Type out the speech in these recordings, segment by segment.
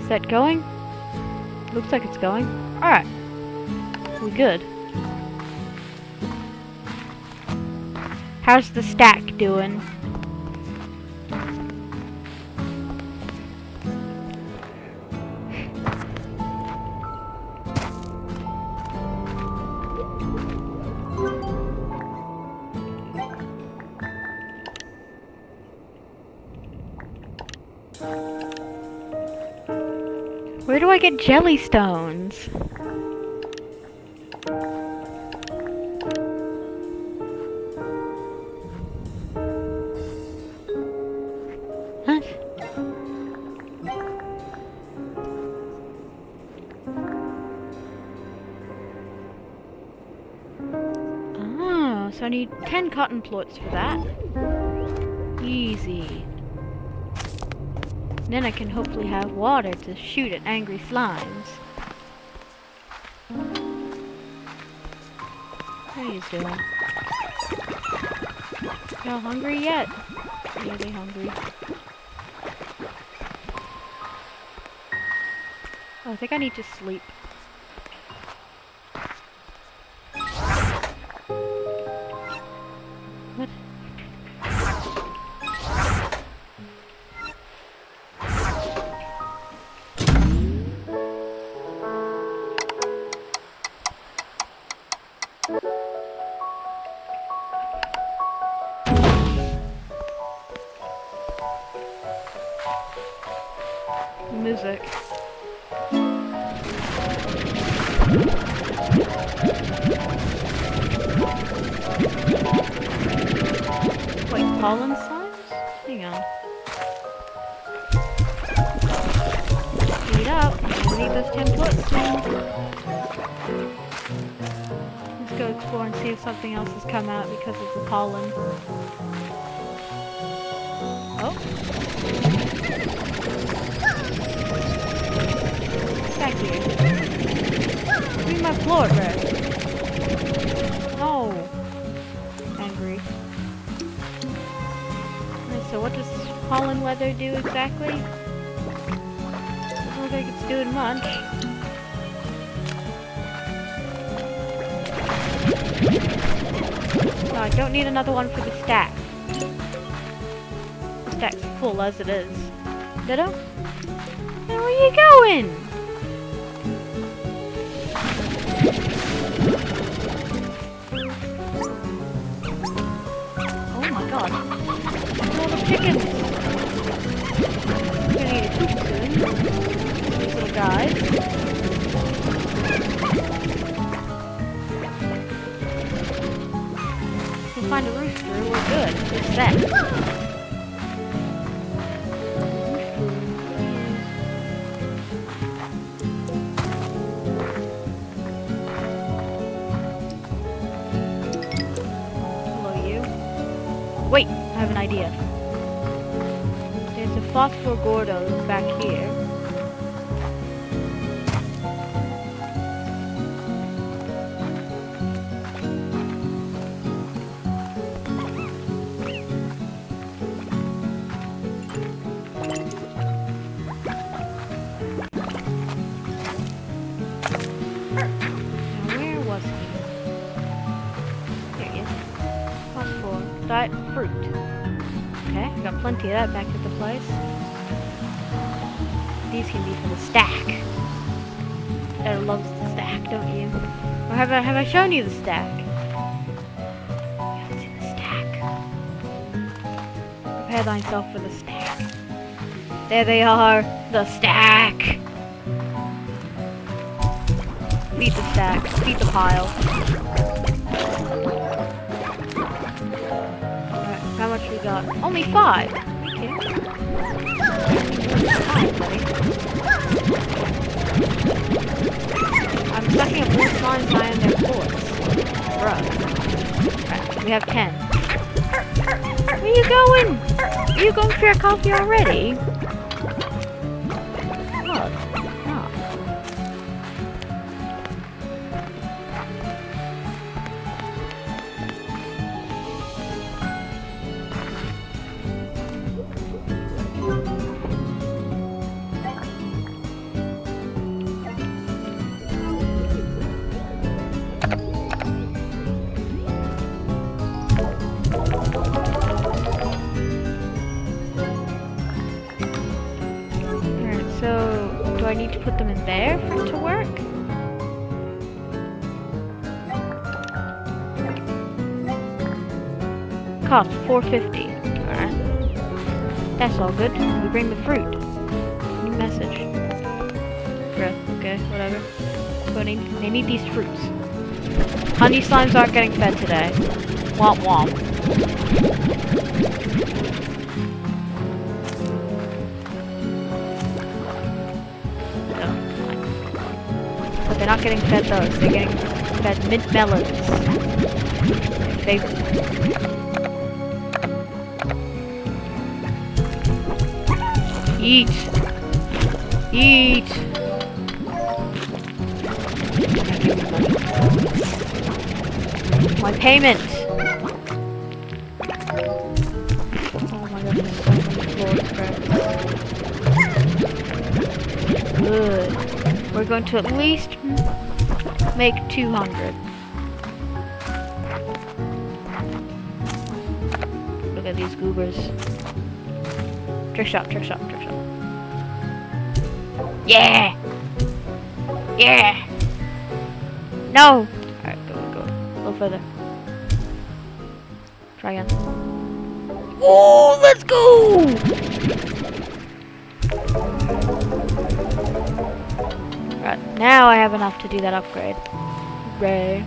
that going? Looks like it's going. Alright. We good. How's the stack doing? Where do I get jelly stones? What? Oh, so I need 10 cotton plots for that. Easy. Then I can hopefully have water to shoot at angry slimes. How are you doing? Y'all hungry yet? Yeah, they hungry. Oh, I think I need to sleep. What? Music. Wait, pollen slimes? Hang on. Speed up. I need those 10 foot. Let's go explore and see if something else has come out because of the pollen. Oh. Back here. Give me my floor bread. No. Angry. Alright, so what does pollen weather do exactly? Doesn't look like it's doing much. No, I don't need another one for the stack. The stack's full as it is. Ditto? Where are you going? Oh my god. Look at all the chickens. I'm gonna need a coop soon. These little guys. If we find a rooster, we're good. It's set. Wait, I have an idea. There's a phosphor gordo back here. Now, where was he? There he is. Phosphor. Diet fruit. Okay, I got plenty of that back at the place. These can be for the stack. Ed loves the stack, don't you? Or have I shown you the stack? You haven't seen the stack. Prepare thyself for the stack. There they are, the stack. Feed the stack. Feed the pile. How much we got? Only 5! Okay. I'm sucking up more slimes than I am their force. Bruh. Right, we have 10. Where are you going? Are you going for your coffee already? Look. Oh. I need to put them in there for it to work? Cost $4.50. Alright. That's all good. We bring the fruit. New message. Bruh, okay, whatever. So they need these fruits. Honey slimes aren't getting fed today. Womp womp. But they're not getting fed those. They're getting fed mint melons. They eat. Eat. My payment. Oh my god, there's so many floors, bro. Good. We're going to at least make 200. Look at these goobers. Trick shot, trick shot, trick shot. Yeah! Yeah! No! Alright, go. A little further. Try again. Oh, let's go! Right, now I have enough to do that upgrade. Hooray.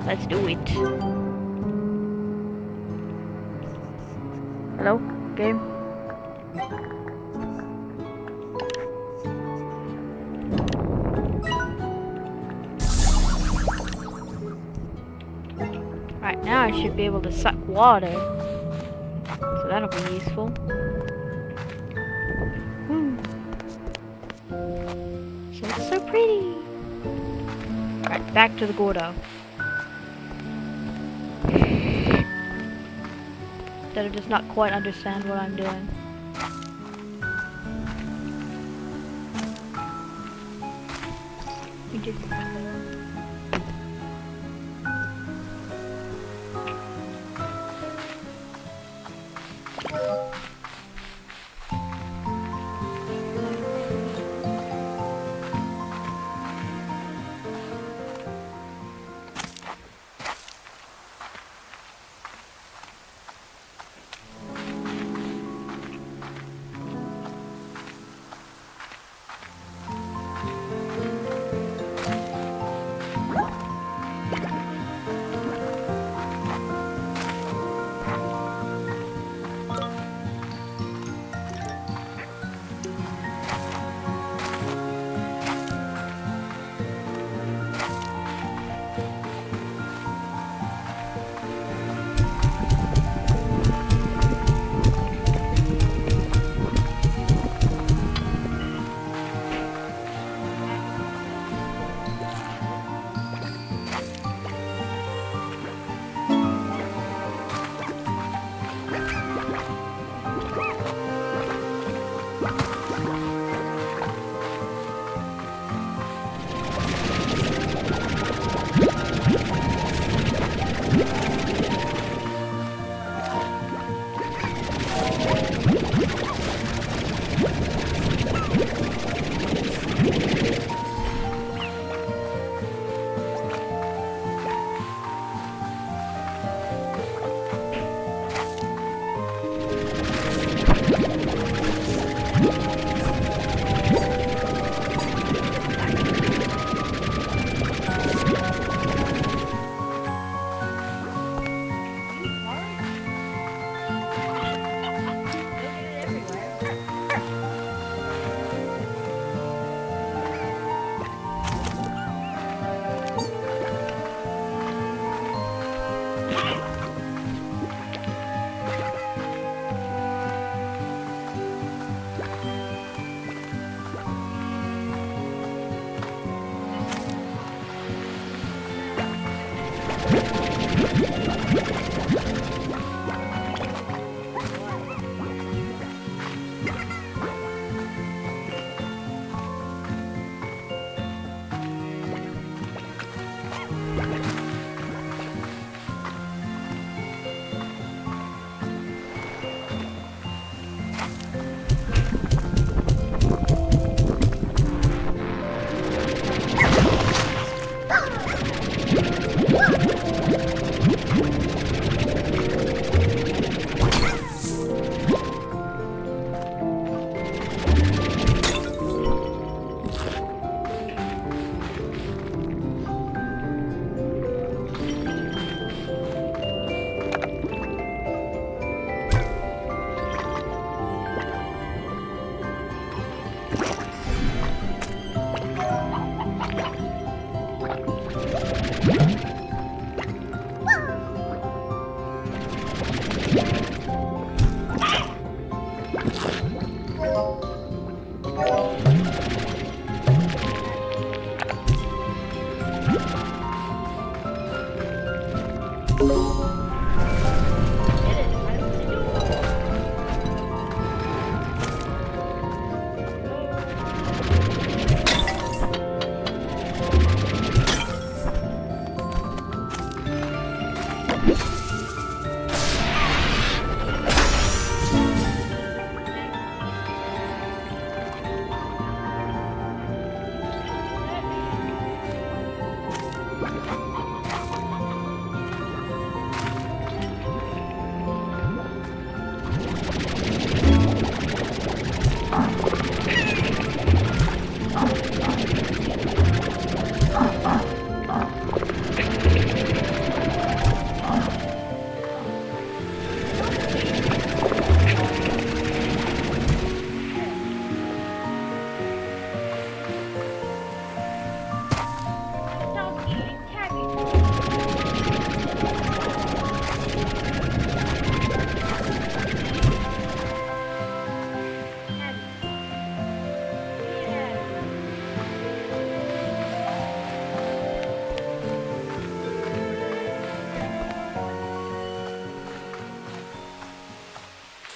Let's do it. Hello? Game? Right, now I should be able to suck water. So that'll be useful. So it's so pretty. Right, back to the Gordo. That does not quite understand what I'm doing. We did.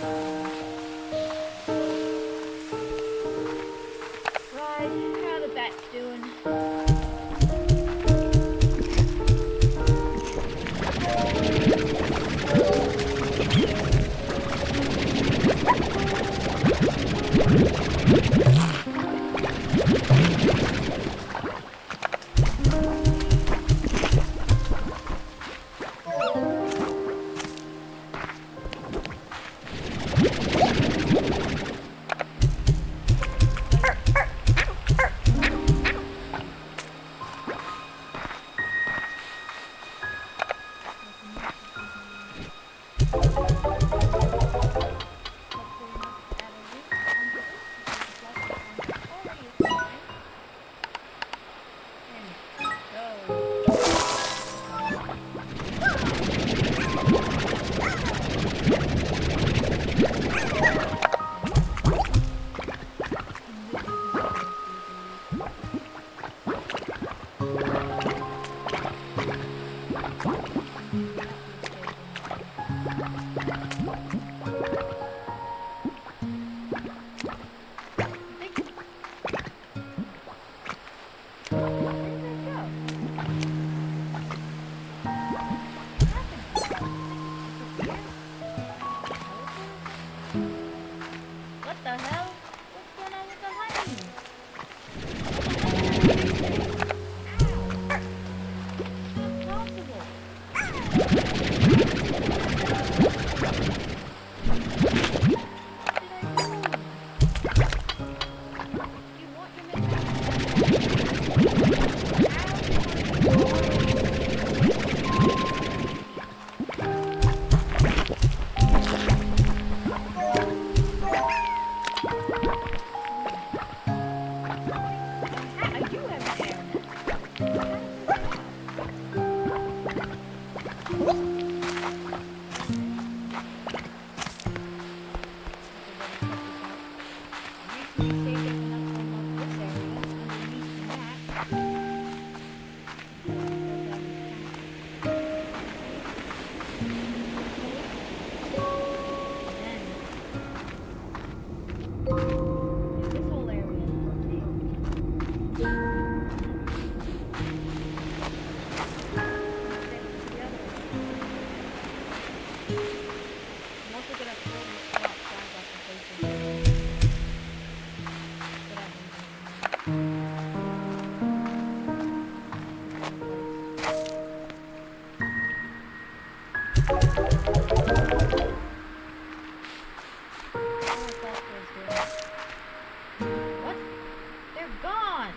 Right, how are the bats doing? What the hell? What's going on with the honey? What? They're gone!